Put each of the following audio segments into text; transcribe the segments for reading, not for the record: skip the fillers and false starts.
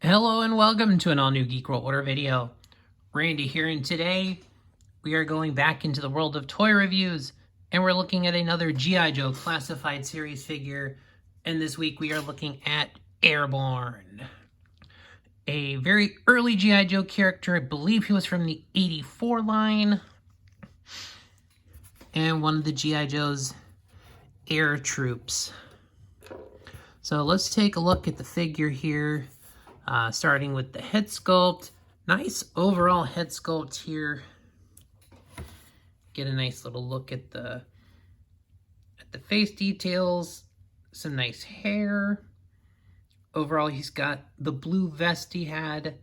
Hello and welcome to an all-new Geek World Order video. Randy here, and today we are going back into the world of toy reviews, and we're looking at another G.I. Joe Classified Series figure, and this week we are looking at Airborne. A very early G.I. Joe character. I believe he was from the 84 line, and one of the G.I. Joe's air troops. So let's take a look at the figure here. Starting with the head sculpt. Nice overall head sculpt here. Get a nice little look at the face details. Some nice hair. Overall, he's got the blue vest he had.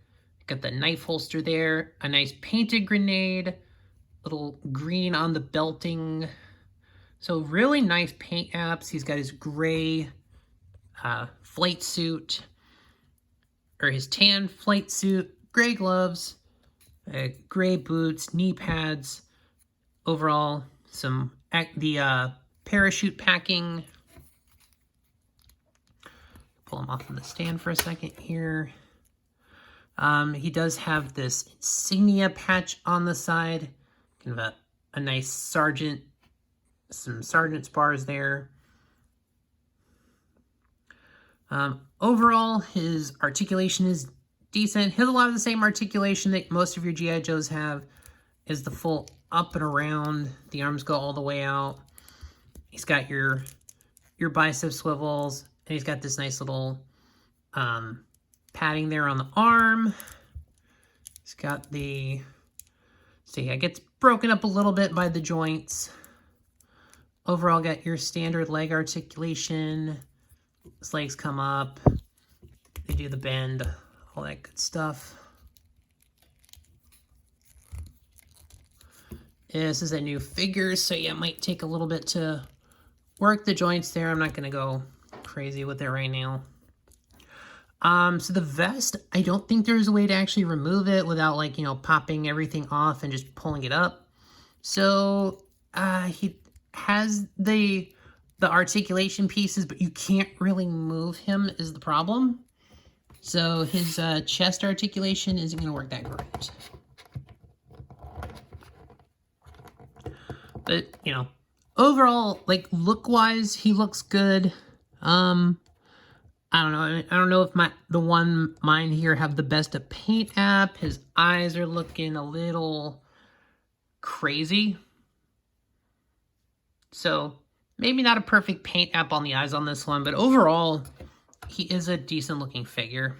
Got the knife holster there. A nice painted grenade. Little green on the belting. So really nice paint apps. He's got his gray flight suit. Or his tan flight suit, gray gloves, gray boots, knee pads. Overall, the parachute packing. Pull him off of the stand for a second here. He does have this insignia patch on the side. Kind of a nice sergeant, some sergeant's bars there. Overall, his articulation is decent. He has a lot of the same articulation that most of your G.I. Joes have. Is the full up and around. The arms go all the way out. He's got your bicep swivels, and he's got this nice little padding there on the arm. He's got the, see, it gets broken up a little bit by the joints. Overall, got your standard leg articulation. His legs come up, they do the bend, all that good stuff. This is a new figure, so yeah, it might take a little bit to work the joints there. I'm not going to go crazy with it right now. So the vest, I don't think there's a way to actually remove it without, like, popping everything off and just pulling it up. So he has the articulation pieces, but you can't really move him is the problem. So his chest articulation isn't going to work that great. But, overall, like, look-wise, he looks good. I don't know. I don't know if mine here have the best of paint app. His eyes are looking a little crazy. So maybe not a perfect paint app on the eyes on this one, but overall, he is a decent looking figure.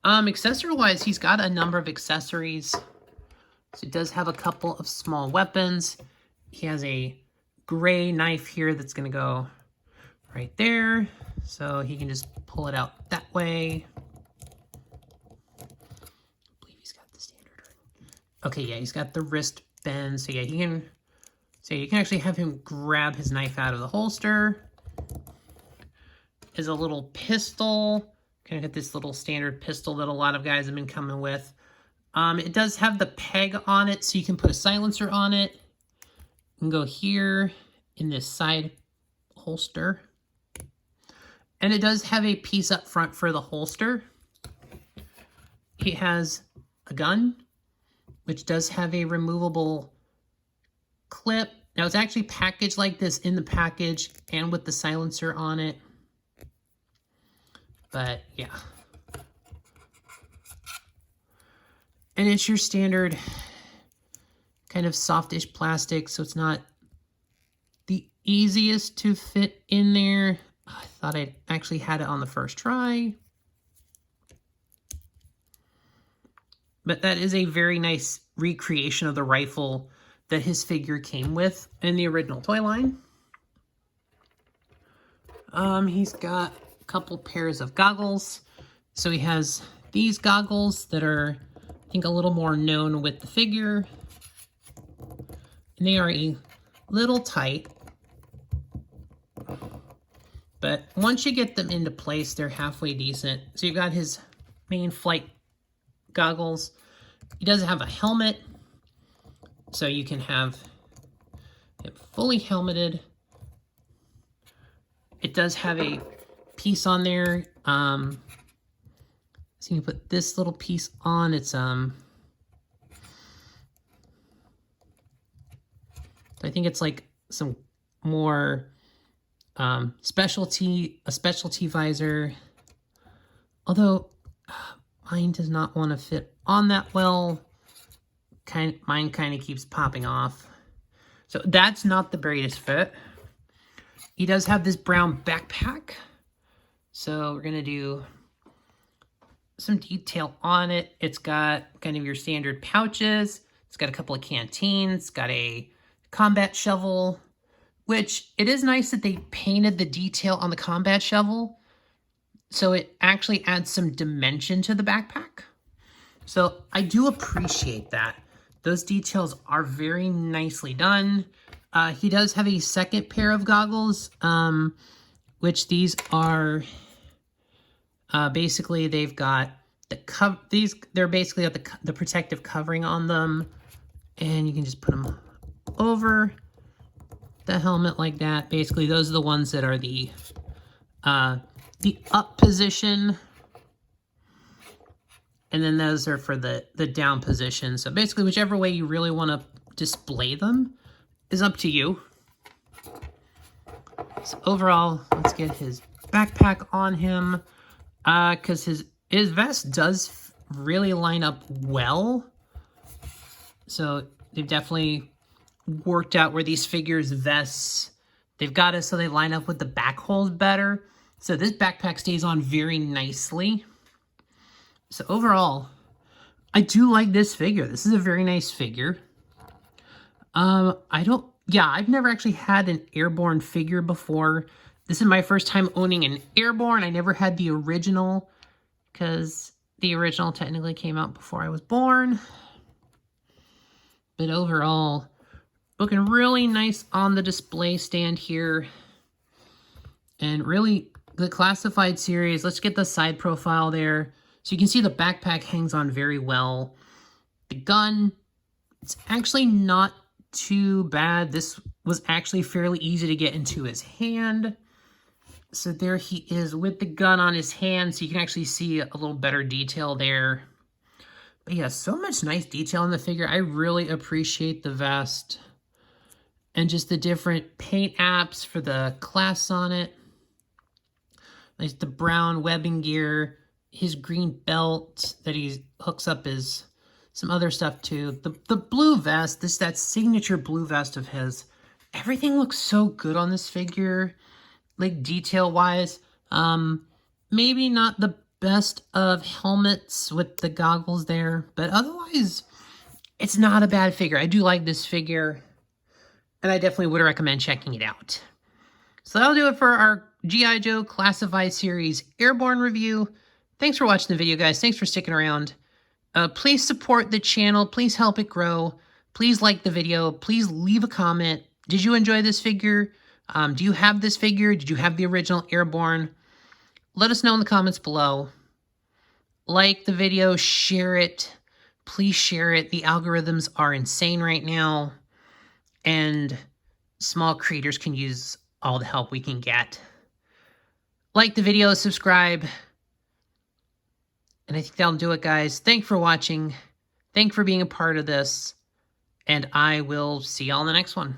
Accessory-wise, he's got a number of accessories. So he does have a couple of small weapons. He has a gray knife here that's going to go right there. So he can just pull it out that way. I believe he's got the standard. Okay, yeah, he's got the wrist bend. So yeah, you can actually have him grab his knife out of the holster. Is a little pistol. Kind of got this little standard pistol that a lot of guys have been coming with. It does have the peg on it, so you can put a silencer on it. You can go here in this side holster. And it does have a piece up front for the holster. It has a gun, which does have a removable clip. Now it's actually packaged like this in the package and with the silencer on it. But yeah. And it's your standard kind of softish plastic, so it's not the easiest to fit in there. I thought I actually had it on the first try. But that is a very nice recreation of the rifle that his figure came with in the original toy line. He's got a couple pairs of goggles. So he has these goggles that are, I think, a little more known with the figure. And they are a little tight. But once you get them into place, they're halfway decent. So you've got his main flight goggles. He does have a helmet. So you can have it fully helmeted. It does have a piece on there. So So you put this little piece on. It's I think it's like some more a specialty visor. Although mine does not want to fit on that well. Mine kind of keeps popping off. So that's not the greatest fit. He does have this brown backpack. So we're gonna do some detail on it. It's got kind of your standard pouches. It's got a couple of canteens. It's got a combat shovel, which it is nice that they painted the detail on the combat shovel. So it actually adds some dimension to the backpack. So I do appreciate that. Those details are very nicely done. He does have a second pair of goggles, which these are basically they've got they're basically got the protective covering on them, and you can just put them over the helmet like that. Basically, those are the ones that are the up position. And then those are for the down position. So basically, whichever way you really want to display them is up to you. So overall, let's get his backpack on him. Because his vest does really line up well. So they've definitely worked out where these figures' vests, they've got it so they line up with the back holes better. So this backpack stays on very nicely. So overall, I do like this figure. This is a very nice figure. I've never actually had an Airborne figure before. This is my first time owning an Airborne. I never had the original because the original technically came out before I was born. But overall, looking really nice on the display stand here. And really, the Classified Series, let's get the side profile there. So you can see the backpack hangs on very well. The gun, it's actually not too bad. This was actually fairly easy to get into his hand. So there he is with the gun on his hand, so you can actually see a little better detail there. But yeah, so much nice detail in the figure. I really appreciate the vest. And just the different paint apps for the clasps on it. Like the brown webbing gear. His green belt that he hooks up his some other stuff too. The blue vest, that signature blue vest of his. Everything looks so good on this figure, like detail wise. Maybe not the best of helmets with the goggles there, but otherwise, it's not a bad figure. I do like this figure, and I definitely would recommend checking it out. So that'll do it for our G.I. Joe Classified Series Airborne review. Thanks for watching the video, guys. Thanks for sticking around. Please support the channel. Please help it grow. Please like the video. Please leave a comment. Did you enjoy this figure? Do you have this figure? Did you have the original Airborne? Let us know in the comments below. Like the video. Share it. Please share it. The algorithms are insane right now. And small creators can use all the help we can get. Like the video. Subscribe. And I think that'll do it, guys. Thanks for watching. Thanks for being a part of this. And I will see y'all in the next one.